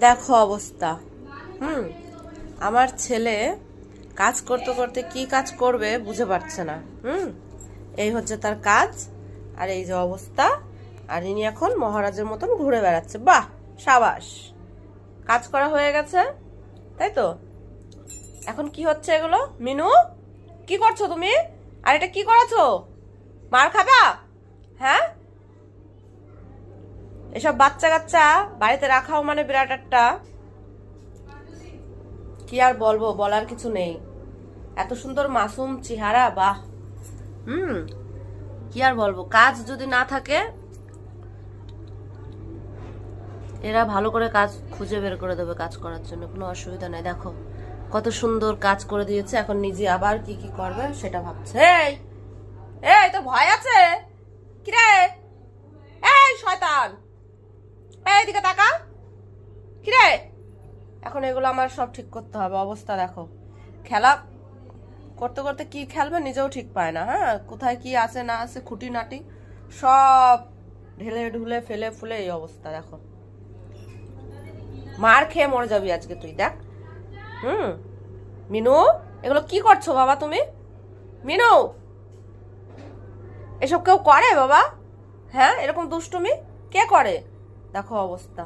দেখো অবস্থা। আমার ছেলে কাজ করতে করতে কি কাজ করবে বুঝে পারছে না। এই হচ্ছে তার কাজ, আর এই যে অবস্থা। আর ইনি এখন মহারাজের মতন ঘুরে বেড়াচ্ছে। বাহ, সাবাস, কাজ করা হয়ে গেছে, তাই তো। এখন কি হচ্ছে এগুলো? মিনু, কি করছো তুমি? আর এটা কি করেছো? মার খাবা? হ্যাঁ, এসব বাচ্চা কাচ্চা বাড়িতে রাখাও মানে বিরাট একটা, কি আর বলবো, বলার কিছু নেই। এত সুন্দর মাসুম চেহারা, বাহ। কি আর বলবো, কাজ যদি না থাকে এরা ভালো করে কাজ খুঁজে বের করে দেবে কাজ করার জন্য, কোনো অসুবিধা নেই। দেখো কত সুন্দর কাজ করে দিয়েছে, এখন নিজে আবার কি কি করবে সেটা ভাবছে। এই এই তো ভয় আছে কিরে? এই শয়তান, এইদিকে তাকা। কিরে, এখন এগুলো আমার সব ঠিক করতে হবে। অবস্থা দেখো, খেলা করতে করতে কি খেলবে নিজেও ঠিক পায় না। হ্যাঁ, কোথায় কি আছে না আছে খুঁটিনাটি সব ঢেলে ঢুলে ফেলে ফুলে এই অবস্থা। দেখো, মার খেয়ে মরে যাবি আজকে তুই, দেখ। মিনু, এগুলো কি করছো বাবা তুমি? মিনু, এসব কেউ করে বাবা? হ্যাঁ, এরকম দুষ্টুমি কে করে? দেখো অবস্থা।